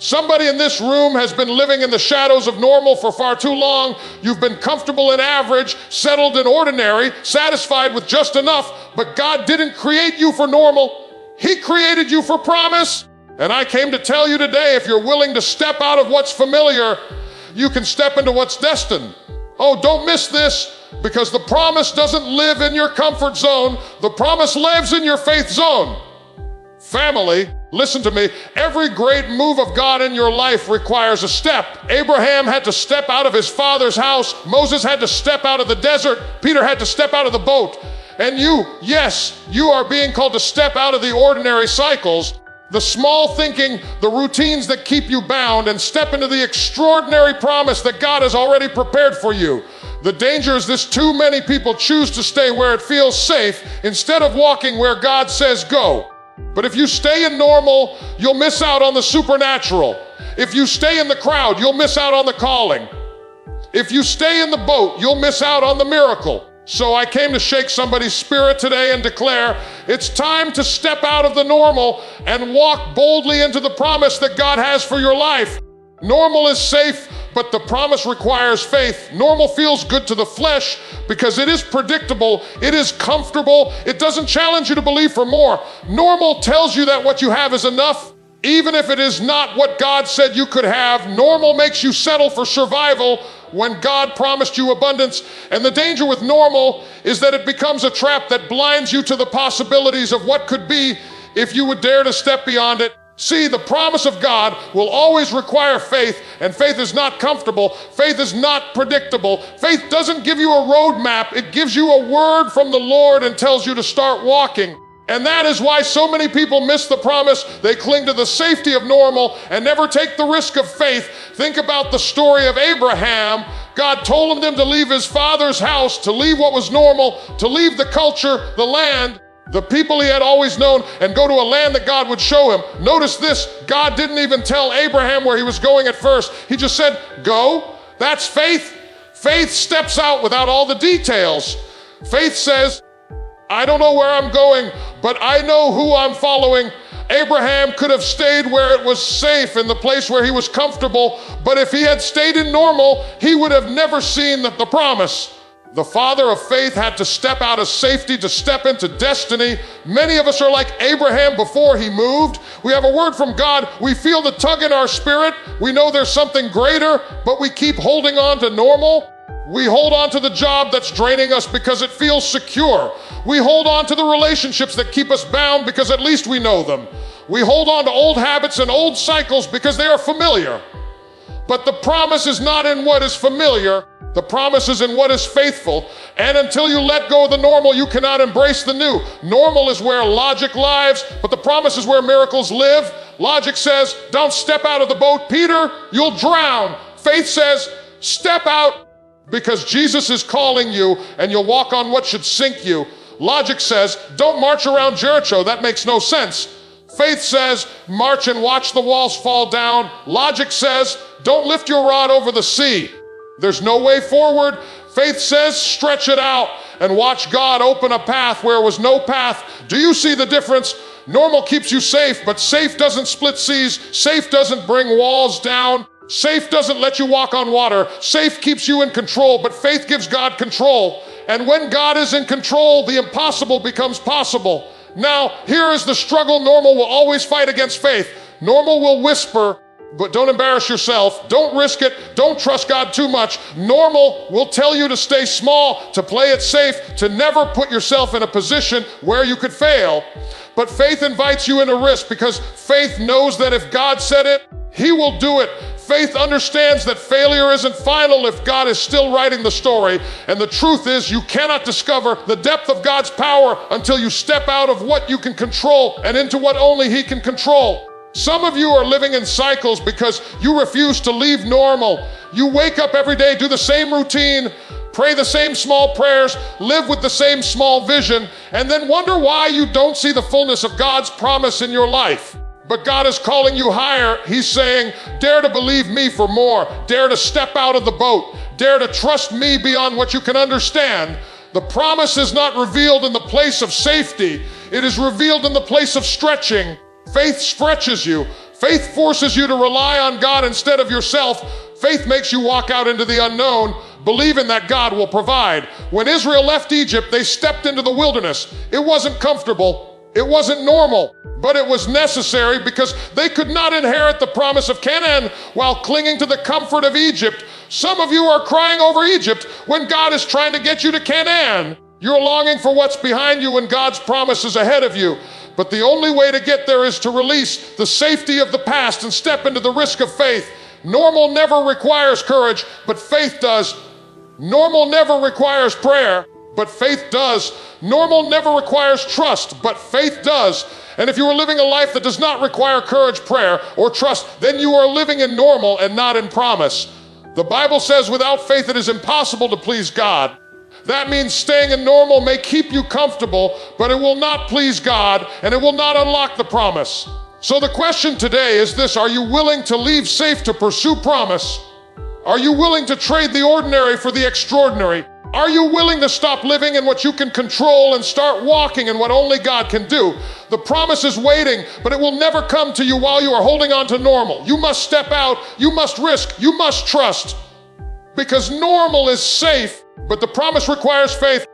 Somebody in this room has been living in the shadows of normal for far too long. You've been comfortable in average, settled in ordinary, satisfied with just enough, but God didn't create you for normal. He created you for promise. And I came to tell you today, if you're willing to step out of what's familiar, you can step into what's destined. Oh, don't miss this, because the promise doesn't live in your comfort zone. The promise lives in your faith zone. Family, listen to me. Every great move of God in your life requires a step. Abraham had to step out of his father's house. Moses had to step out of the desert. Peter had to step out of the boat. And you, yes, you are being called to step out of the ordinary cycles, the small thinking, the routines that keep you bound, and step into the extraordinary promise that God has already prepared for you. The danger is this: too many people choose to stay where it feels safe instead of walking where God says go. But if you stay in normal, you'll miss out on the supernatural. If you stay in the crowd, you'll miss out on the calling. If you stay in the boat, you'll miss out on the miracle. So I came to shake somebody's spirit today and declare it's time to step out of the normal and walk boldly into the promise that God has for your life. Normal is safe, but the promise requires faith. Normal feels good to the flesh because it is predictable, it is comfortable, it doesn't challenge you to believe for more. Normal tells you that what you have is enough, even if it is not what God said you could have. Normal makes you settle for survival when God promised you abundance. And the danger with normal is that it becomes a trap that blinds you to the possibilities of what could be if you would dare to step beyond it. See, the promise of God will always require faith, and faith is not comfortable. Faith is not predictable. Faith doesn't give you a roadmap. It gives you a word from the Lord and tells you to start walking. And that is why so many people miss the promise. They cling to the safety of normal and never take the risk of faith. Think about the story of Abraham. God told him to leave his father's house, to leave what was normal, to leave the culture, the land, the people he had always known, and go to a land that God would show him. Notice this: God didn't even tell Abraham where he was going at first. He just said, go. That's faith. Faith steps out without all the details. Faith says, I don't know where I'm going, but I know who I'm following. Abraham could have stayed where it was safe, in the place where he was comfortable, but if he had stayed in normal, he would have never seen the promise. The father of faith had to step out of safety to step into destiny. Many of us are like Abraham before he moved. We have a word from God. We feel the tug in our spirit. We know there's something greater, but we keep holding on to normal. We hold on to the job that's draining us because it feels secure. We hold on to the relationships that keep us bound because at least we know them. We hold on to old habits and old cycles because they are familiar. But the promise is not in what is familiar. The promise is in what is faithful. And until you let go of the normal, you cannot embrace the new. Normal is where logic lives, but the promise is where miracles live. Logic says, don't step out of the boat, Peter, you'll drown. Faith says, step out, because Jesus is calling you and you'll walk on what should sink you. Logic says, don't march around Jericho, that makes no sense. Faith says, march and watch the walls fall down. Logic says, don't lift your rod over the sea. There's no way forward. Faith says, stretch it out and watch God open a path where was no path. Do you see the difference? Normal keeps you safe, but safe doesn't split seas. Safe doesn't bring walls down. Safe doesn't let you walk on water. Safe keeps you in control, but faith gives God control. And when God is in control, the impossible becomes possible. Now, here is the struggle. Normal will always fight against faith. Normal will whisper, but don't embarrass yourself. Don't risk it. Don't trust God too much. Normal will tell you to stay small, to play it safe, to never put yourself in a position where you could fail. But faith invites you into risk because faith knows that if God said it, He will do it. Faith understands that failure isn't final if God is still writing the story. And the truth is, you cannot discover the depth of God's power until you step out of what you can control and into what only He can control. Some of you are living in cycles because you refuse to leave normal. You wake up every day, do the same routine, pray the same small prayers, live with the same small vision, and then wonder why you don't see the fullness of God's promise in your life. But God is calling you higher. He's saying, dare to believe me for more. Dare to step out of the boat. Dare to trust me beyond what you can understand. The promise is not revealed in the place of safety. It is revealed in the place of stretching. Faith stretches you. Faith forces you to rely on God instead of yourself. Faith makes you walk out into the unknown, believing that God will provide. When Israel left Egypt, they stepped into the wilderness. It wasn't comfortable. It wasn't normal, but it was necessary because they could not inherit the promise of Canaan while clinging to the comfort of Egypt. Some of you are crying over Egypt when God is trying to get you to Canaan. You're longing for what's behind you when God's promise is ahead of you. But the only way to get there is to release the safety of the past and step into the risk of faith. Normal never requires courage, but faith does. Normal never requires prayer, but faith does. Normal never requires trust, but faith does. And if you are living a life that does not require courage, prayer, or trust, then you are living in normal and not in promise. The Bible says without faith it is impossible to please God. That means staying in normal may keep you comfortable, but it will not please God and it will not unlock the promise. So the question today is this: are you willing to leave safe to pursue promise? Are you willing to trade the ordinary for the extraordinary? Are you willing to stop living in what you can control and start walking in what only God can do? The promise is waiting, but it will never come to you while you are holding on to normal. You must step out, you must risk, you must trust. Because normal is safe, but the promise requires faith.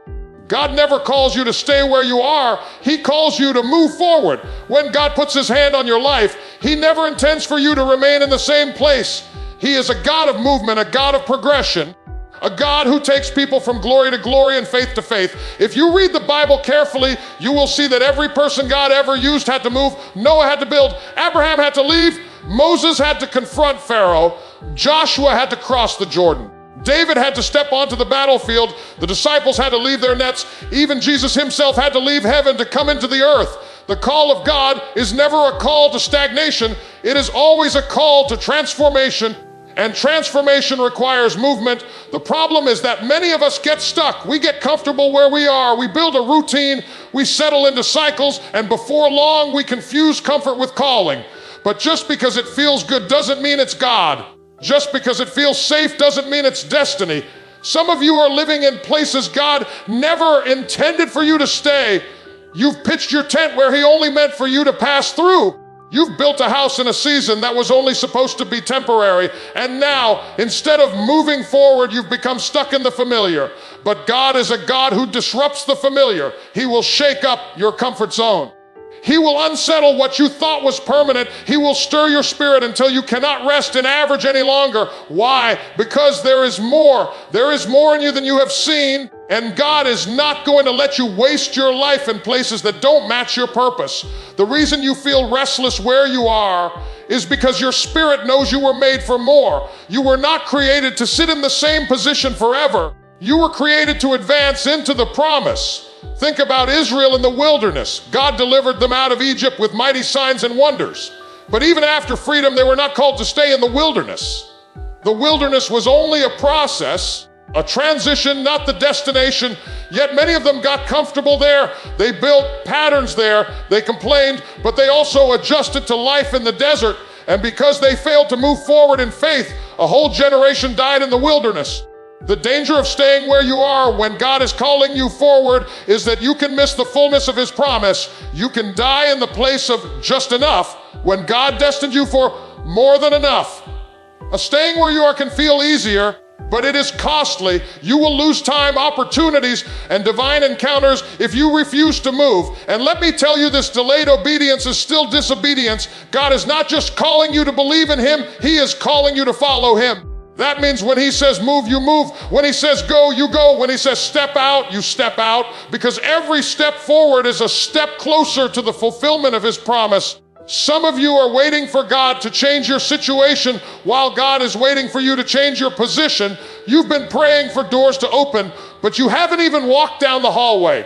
God never calls you to stay where you are. He calls you to move forward. When God puts his hand on your life, he never intends for you to remain in the same place. He is a God of movement, a God of progression, a God who takes people from glory to glory and faith to faith. If you read the Bible carefully, you will see that every person God ever used had to move. Noah had to build. Abraham had to leave. Moses had to confront Pharaoh. Joshua had to cross the Jordan. David had to step onto the battlefield. The disciples had to leave their nets. Even Jesus himself had to leave heaven to come into the earth. The call of God is never a call to stagnation. It is always a call to transformation, and transformation requires movement. The problem is that many of us get stuck. We get comfortable where we are. We build a routine. We settle into cycles, and before long, we confuse comfort with calling. But just because it feels good doesn't mean it's God. Just because it feels safe doesn't mean it's destiny. Some of you are living in places God never intended for you to stay. You've pitched your tent where he only meant for you to pass through. You've built a house in a season that was only supposed to be temporary. And now, instead of moving forward, you've become stuck in the familiar. But God is a God who disrupts the familiar. He will shake up your comfort zone. He will unsettle what you thought was permanent. He will stir your spirit until you cannot rest in average any longer. Why? Because there is more. There is more in you than you have seen, and God is not going to let you waste your life in places that don't match your purpose. The reason you feel restless where you are is because your spirit knows you were made for more. You were not created to sit in the same position forever. You were created to advance into the promise. Think about Israel in the wilderness. God delivered them out of Egypt with mighty signs and wonders. But even after freedom, they were not called to stay in the wilderness. The wilderness was only a process, a transition, not the destination. Yet many of them got comfortable there. They built patterns there. They complained, but they also adjusted to life in the desert. And because they failed to move forward in faith, a whole generation died in the wilderness. The danger of staying where you are when God is calling you forward is that you can miss the fullness of his promise. You can die in the place of just enough when God destined you for more than enough. Staying where you are can feel easier, but it is costly. You will lose time, opportunities, and divine encounters if you refuse to move. And let me tell you this, delayed obedience is still disobedience. God is not just calling you to believe in him, he is calling you to follow him. That means when he says move, you move. When he says go, you go. When he says step out, you step out. Because every step forward is a step closer to the fulfillment of his promise. Some of you are waiting for God to change your situation while God is waiting for you to change your position. You've been praying for doors to open, but you haven't even walked down the hallway.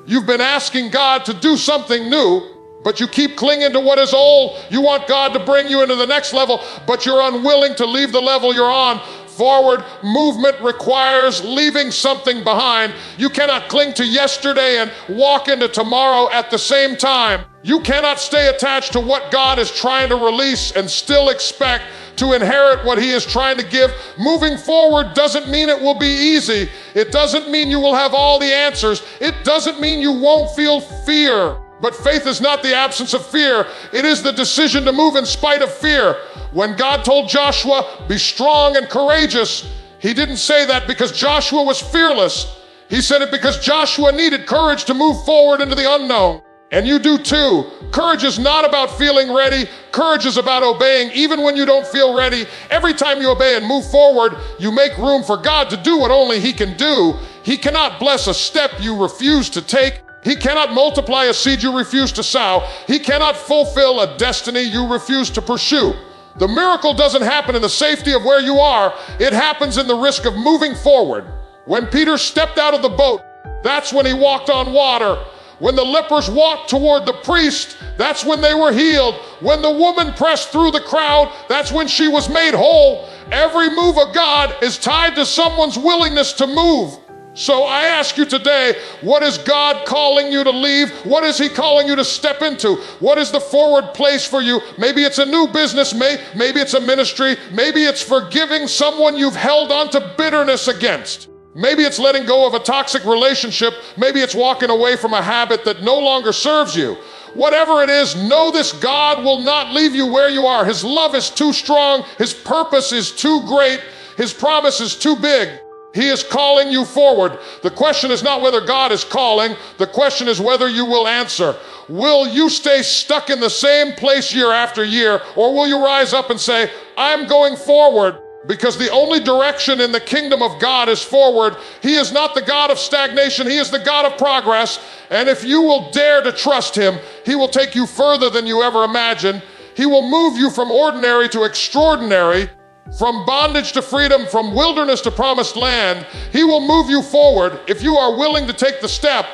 You've been asking God to do something new, but you keep clinging to what is old. You want God to bring you into the next level, but you're unwilling to leave the level you're on. Forward movement requires leaving something behind. You cannot cling to yesterday and walk into tomorrow at the same time. You cannot stay attached to what God is trying to release and still expect to inherit what he is trying to give. Moving forward doesn't mean it will be easy. It doesn't mean you will have all the answers. It doesn't mean you won't feel fear. But faith is not the absence of fear. It is the decision to move in spite of fear. When God told Joshua, be strong and courageous, he didn't say that because Joshua was fearless. He said it because Joshua needed courage to move forward into the unknown. And you do too. Courage is not about feeling ready. Courage is about obeying even when you don't feel ready. Every time you obey and move forward, you make room for God to do what only He can do. He cannot bless a step you refuse to take. He cannot multiply a seed you refuse to sow. He cannot fulfill a destiny you refuse to pursue. The miracle doesn't happen in the safety of where you are. It happens in the risk of moving forward. When Peter stepped out of the boat, that's when he walked on water. When the lepers walked toward the priest, that's when they were healed. When the woman pressed through the crowd, that's when she was made whole. Every move of God is tied to someone's willingness to move. So I ask you today, what is God calling you to leave? What is He calling you to step into? What is the forward place for you? Maybe it's a new business, maybe it's a ministry, maybe it's forgiving someone you've held on to bitterness against. Maybe it's letting go of a toxic relationship. Maybe it's walking away from a habit that no longer serves you. Whatever it is, know this: God will not leave you where you are. His love is too strong. His purpose is too great. His promise is too big. He is calling you forward. The question is not whether God is calling. The question is whether you will answer. Will you stay stuck in the same place year after year, or will you rise up and say, I'm going forward? Because the only direction in the kingdom of God is forward. He is not the God of stagnation. He is the God of progress. And if you will dare to trust Him, He will take you further than you ever imagined. He will move you from ordinary to extraordinary, from bondage to freedom, from wilderness to promised land. He will move you forward if you are willing to take the step.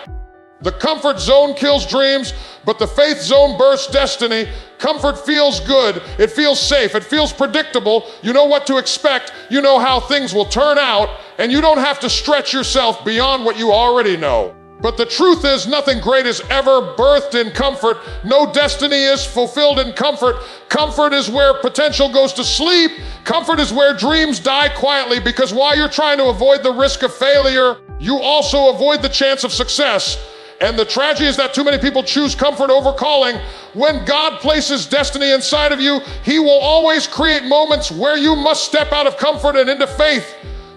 The comfort zone kills dreams, but the faith zone births destiny. Comfort feels good. It feels safe. It feels predictable. You know what to expect. You know how things will turn out, and you don't have to stretch yourself beyond what you already know. But the truth is, nothing great is ever birthed in comfort. No destiny is fulfilled in comfort. Comfort is where potential goes to sleep. Comfort is where dreams die quietly, because while you're trying to avoid the risk of failure, you also avoid the chance of success. And the tragedy is that too many people choose comfort over calling. When God places destiny inside of you, He will always create moments where you must step out of comfort and into faith.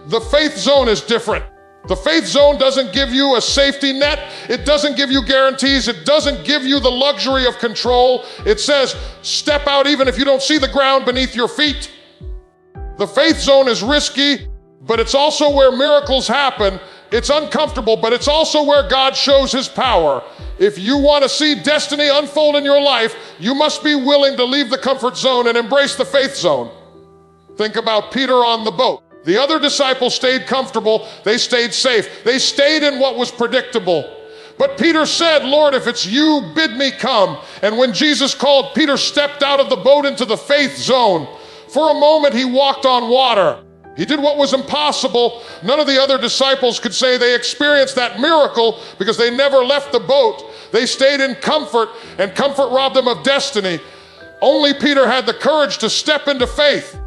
The faith zone is different. The faith zone doesn't give you a safety net. It doesn't give you guarantees. It doesn't give you the luxury of control. It says, step out even if you don't see the ground beneath your feet. The faith zone is risky, but it's also where miracles happen. It's uncomfortable, but it's also where God shows His power. If you want to see destiny unfold in your life, you must be willing to leave the comfort zone and embrace the faith zone. Think about Peter on the boat. The other disciples stayed comfortable. They stayed safe. They stayed in what was predictable. But Peter said, Lord, if it's you, bid me come. And when Jesus called, Peter stepped out of the boat into the faith zone. For a moment, he walked on water. He did what was impossible. None of the other disciples could say they experienced that miracle because they never left the boat. They stayed in comfort, and comfort robbed them of destiny. Only Peter had the courage to step into faith.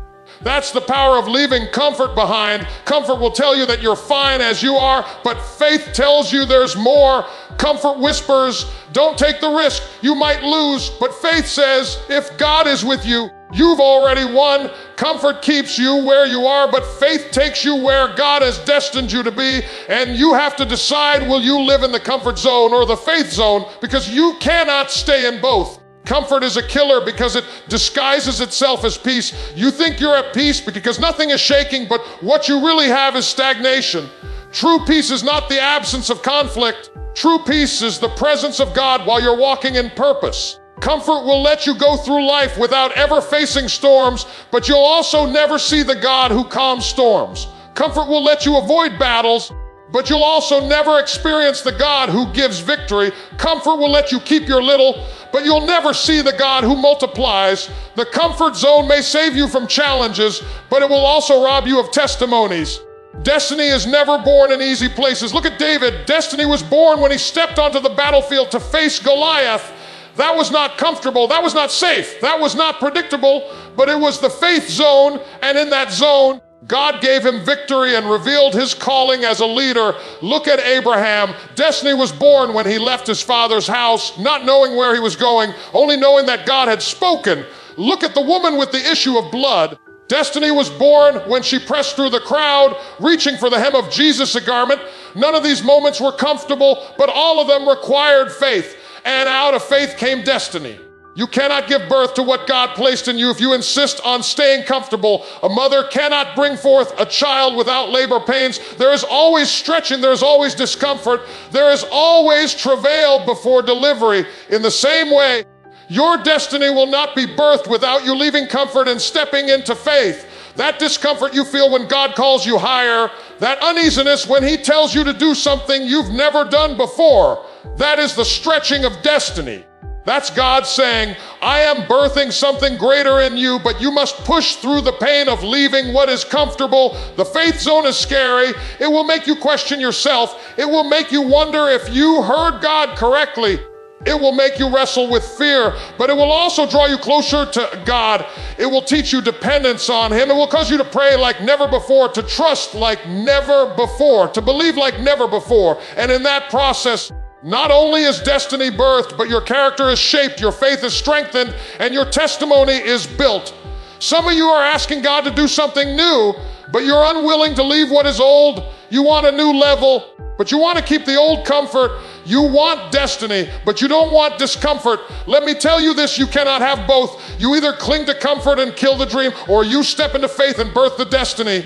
That's the power of leaving comfort behind. Comfort will tell you that you're fine as you are, but faith tells you there's more. Comfort whispers, don't take the risk, you might lose. But faith says, if God is with you, you've already won. Comfort keeps you where you are, but faith takes you where God has destined you to be. And you have to decide, will you live in the comfort zone or the faith zone? Because you cannot stay in both. Comfort is a killer because it disguises itself as peace. You think you're at peace because nothing is shaking, but what you really have is stagnation. True peace is not the absence of conflict. True peace is the presence of God while you're walking in purpose. Comfort will let you go through life without ever facing storms, but you'll also never see the God who calms storms. Comfort will let you avoid battles, but you'll also never experience the God who gives victory. Comfort will let you keep your little, but you'll never see the God who multiplies. The comfort zone may save you from challenges, but it will also rob you of testimonies. Destiny is never born in easy places. Look at David. Destiny was born when he stepped onto the battlefield to face Goliath. That was not comfortable. That was not safe. That was not predictable, but it was the faith zone, and in that zone, God gave him victory and revealed his calling as a leader. Look at Abraham. Destiny was born when he left his father's house, not knowing where he was going, only knowing that God had spoken. Look at the woman with the issue of blood. Destiny was born when she pressed through the crowd, reaching for the hem of Jesus' garment. None of these moments were comfortable, but all of them required faith. And out of faith came destiny. You cannot give birth to what God placed in you if you insist on staying comfortable. A mother cannot bring forth a child without labor pains. There is always stretching, there is always discomfort, there is always travail before delivery. In the same way, your destiny will not be birthed without you leaving comfort and stepping into faith. That discomfort you feel when God calls you higher, that uneasiness when he tells you to do something you've never done before, that is the stretching of destiny. That's God saying, I am birthing something greater in you, but you must push through the pain of leaving what is comfortable. The faith zone is scary. It will make you question yourself. It will make you wonder if you heard God correctly. It will make you wrestle with fear, but it will also draw you closer to God. It will teach you dependence on him. It will cause you to pray like never before, to trust like never before, to believe like never before. And in that process, not only is destiny birthed, but your character is shaped, your faith is strengthened, and your testimony is built. Some of you are asking God to do something new, but you're unwilling to leave what is old. You want a new level, but you want to keep the old comfort. You want destiny, but you don't want discomfort. Let me tell you this, you cannot have both. You either cling to comfort and kill the dream, or you step into faith and birth the destiny.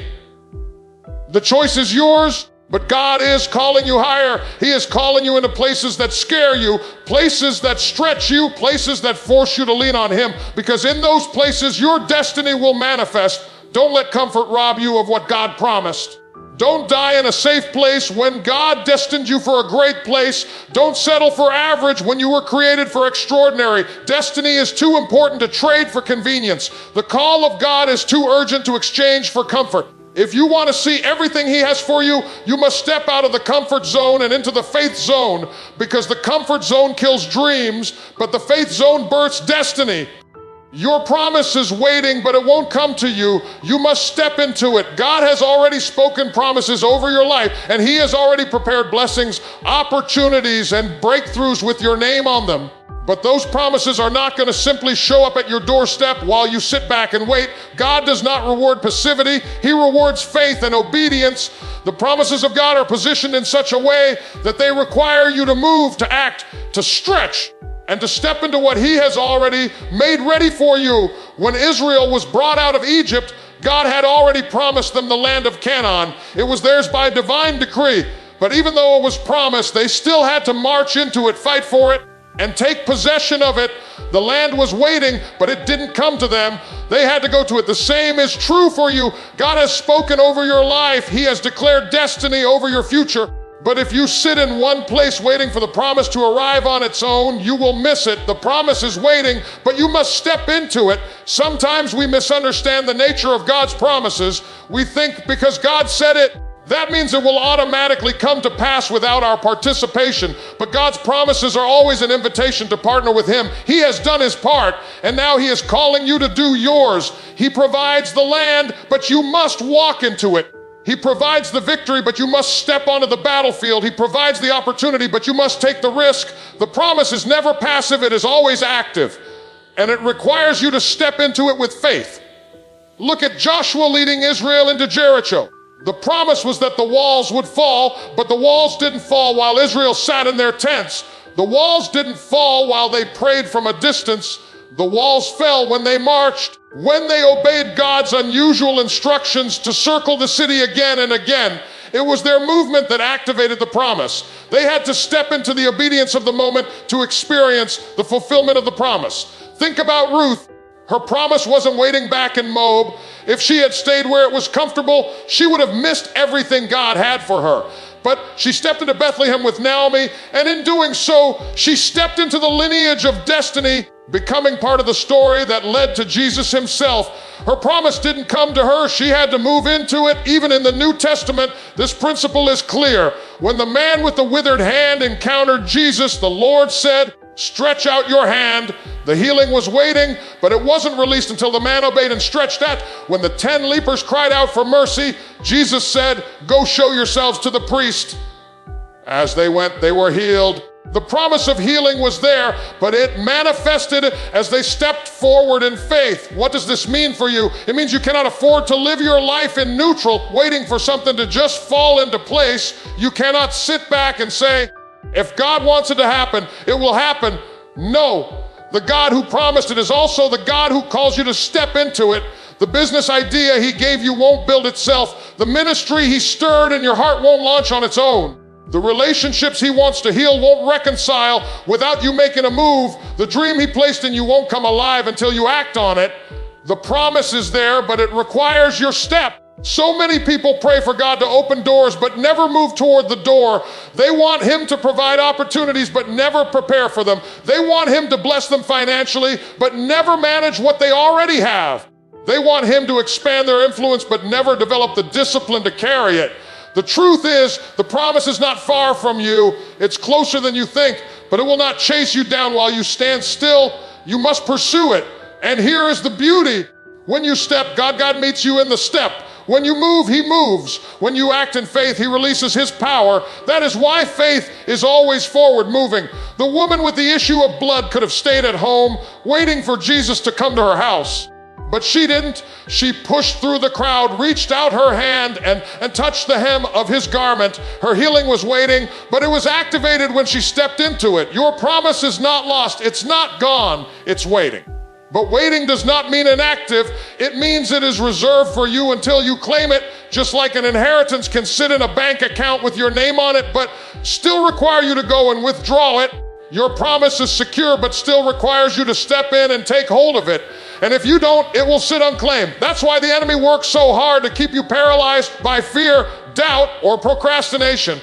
The choice is yours. But God is calling you higher. He is calling you into places that scare you, places that stretch you, places that force you to lean on him. Because in those places, your destiny will manifest. Don't let comfort rob you of what God promised. Don't die in a safe place when God destined you for a great place. Don't settle for average when you were created for extraordinary. Destiny is too important to trade for convenience. The call of God is too urgent to exchange for comfort. If you want to see everything he has for you, you must step out of the comfort zone and into the faith zone, because the comfort zone kills dreams, but the faith zone births destiny. Your promise is waiting, but it won't come to you. You must step into it. God has already spoken promises over your life, and he has already prepared blessings, opportunities, and breakthroughs with your name on them. But those promises are not going to simply show up at your doorstep while you sit back and wait. God does not reward passivity. He rewards faith and obedience. The promises of God are positioned in such a way that they require you to move, to act, to stretch, and to step into what he has already made ready for you. When Israel was brought out of Egypt, God had already promised them the land of Canaan. It was theirs by divine decree. But even though it was promised, they still had to march into it, fight for it, and take possession of it. The land was waiting, but it didn't come to them. They had to go to it. The same is true for you. God has spoken over your life. He has declared destiny over your future. But if you sit in one place waiting for the promise to arrive on its own, you will miss it. The promise is waiting, but you must step into it. Sometimes we misunderstand the nature of God's promises. We think because God said it, that means it will automatically come to pass without our participation. But God's promises are always an invitation to partner with him. He has done his part, and now he is calling you to do yours. He provides the land, but you must walk into it. He provides the victory, but you must step onto the battlefield. He provides the opportunity, but you must take the risk. The promise is never passive, it is always active. And it requires you to step into it with faith. Look at Joshua leading Israel into Jericho. The promise was that the walls would fall, but the walls didn't fall while Israel sat in their tents. The walls didn't fall while they prayed from a distance. The walls fell when they marched, when they obeyed God's unusual instructions to circle the city again and again. It was their movement that activated the promise. They had to step into the obedience of the moment to experience the fulfillment of the promise. Think about Ruth. Her promise wasn't waiting back in Moab. If she had stayed where it was comfortable, she would have missed everything God had for her. But she stepped into Bethlehem with Naomi, and in doing so, she stepped into the lineage of destiny, becoming part of the story that led to Jesus himself. Her promise didn't come to her. She had to move into it. Even in the New Testament, this principle is clear. When the man with the withered hand encountered Jesus, the Lord said, Stretch out your hand. The healing was waiting, but it wasn't released until the man obeyed and stretched that. When the 10 lepers cried out for mercy, Jesus said, go show yourselves to the priest. As they went, they were healed. The promise of healing was there, but it manifested as they stepped forward in faith. What does this mean for you? It means you cannot afford to live your life in neutral, waiting for something to just fall into place. You cannot sit back and say, if God wants it to happen, it will happen. No. The God who promised it is also the God who calls you to step into it. The business idea he gave you won't build itself. The ministry he stirred in your heart won't launch on its own. The relationships he wants to heal won't reconcile without you making a move. The dream he placed in you won't come alive until you act on it. The promise is there, but it requires your step. So many people pray for God to open doors, but never move toward the door. They want him to provide opportunities, but never prepare for them. They want him to bless them financially, but never manage what they already have. They want him to expand their influence, but never develop the discipline to carry it. The truth is, the promise is not far from you. It's closer than you think, but it will not chase you down while you stand still. You must pursue it. And here is the beauty. When you step, God meets you in the step. When you move, he moves. When you act in faith, he releases his power. That is why faith is always forward moving. The woman with the issue of blood could have stayed at home, waiting for Jesus to come to her house. But she didn't. She pushed through the crowd, reached out her hand and touched the hem of his garment. Her healing was waiting, but it was activated when she stepped into it. Your promise is not lost. It's not gone. It's waiting. But waiting does not mean inactive. It means it is reserved for you until you claim it, just like an inheritance can sit in a bank account with your name on it, but still require you to go and withdraw it. Your promise is secure, but still requires you to step in and take hold of it. And if you don't, it will sit unclaimed. That's why the enemy works so hard to keep you paralyzed by fear, doubt, or procrastination.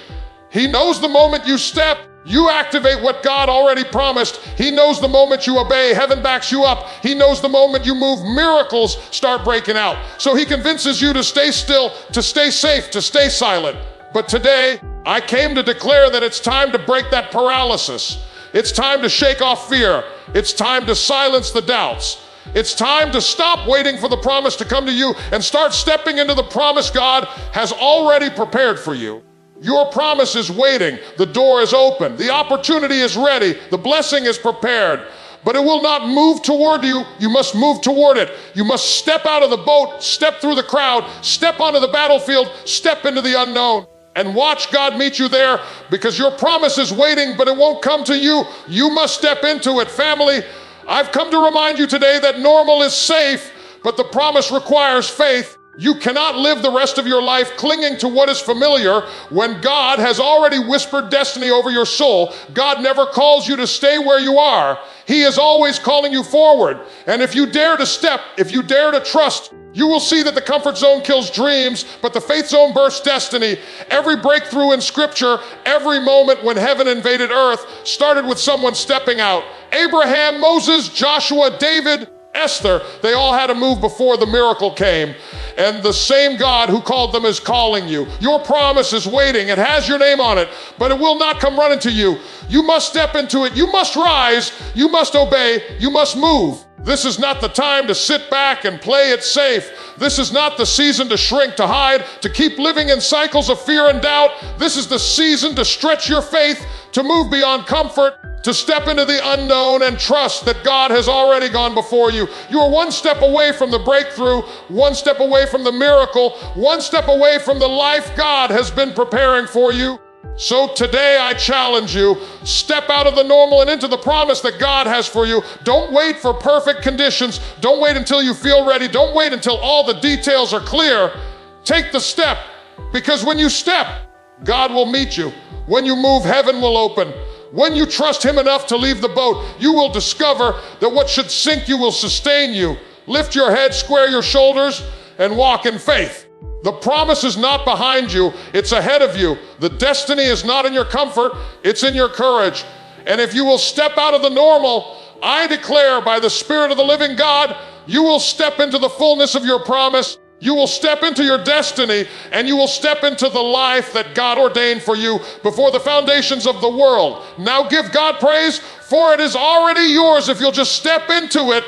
He knows the moment you step, you activate what God already promised. He knows the moment you obey, heaven backs you up. He knows the moment you move, miracles start breaking out. So he convinces you to stay still, to stay safe, to stay silent. But today, I came to declare that it's time to break that paralysis. It's time to shake off fear. It's time to silence the doubts. It's time to stop waiting for the promise to come to you and start stepping into the promise God has already prepared for you. Your promise is waiting. The door is open. The opportunity is ready. The blessing is prepared. But it will not move toward you. You must move toward it. You must step out of the boat, step through the crowd, step onto the battlefield, step into the unknown, and watch God meet you there, because your promise is waiting, but it won't come to you. You must step into it. Family, I've come to remind you today that normal is safe, but the promise requires faith. You cannot live the rest of your life clinging to what is familiar when God has already whispered destiny over your soul. God never calls you to stay where you are. He is always calling you forward. And if you dare to step, if you dare to trust, you will see that the comfort zone kills dreams, but the faith zone bursts destiny. Every breakthrough in Scripture, every moment when heaven invaded earth, started with someone stepping out. Abraham, Moses, Joshua, David, Esther, they all had to move before the miracle came. And the same God who called them is calling you. Your promise is waiting. It has your name on it, but it will not come running to you. You must step into it. You must rise. You must obey. You must move. This is not the time to sit back and play it safe. This is not the season to shrink, to hide, to keep living in cycles of fear and doubt. This is the season to stretch your faith, to move beyond comfort, to step into the unknown and trust that God has already gone before you. You are one step away from the breakthrough, one step away from the miracle, one step away from the life God has been preparing for you. So today I challenge you, step out of the normal and into the promise that God has for you. Don't wait for perfect conditions. Don't wait until you feel ready. Don't wait until all the details are clear. Take the step, because when you step, God will meet you. When you move, heaven will open. When you trust him enough to leave the boat, you will discover that what should sink you will sustain you. Lift your head, square your shoulders, and walk in faith. The promise is not behind you, it's ahead of you. The destiny is not in your comfort, it's in your courage. And if you will step out of the normal, I declare by the Spirit of the living God, you will step into the fullness of your promise. You will step into your destiny, and you will step into the life that God ordained for you before the foundations of the world. Now give God praise, for it is already yours if you'll just step into it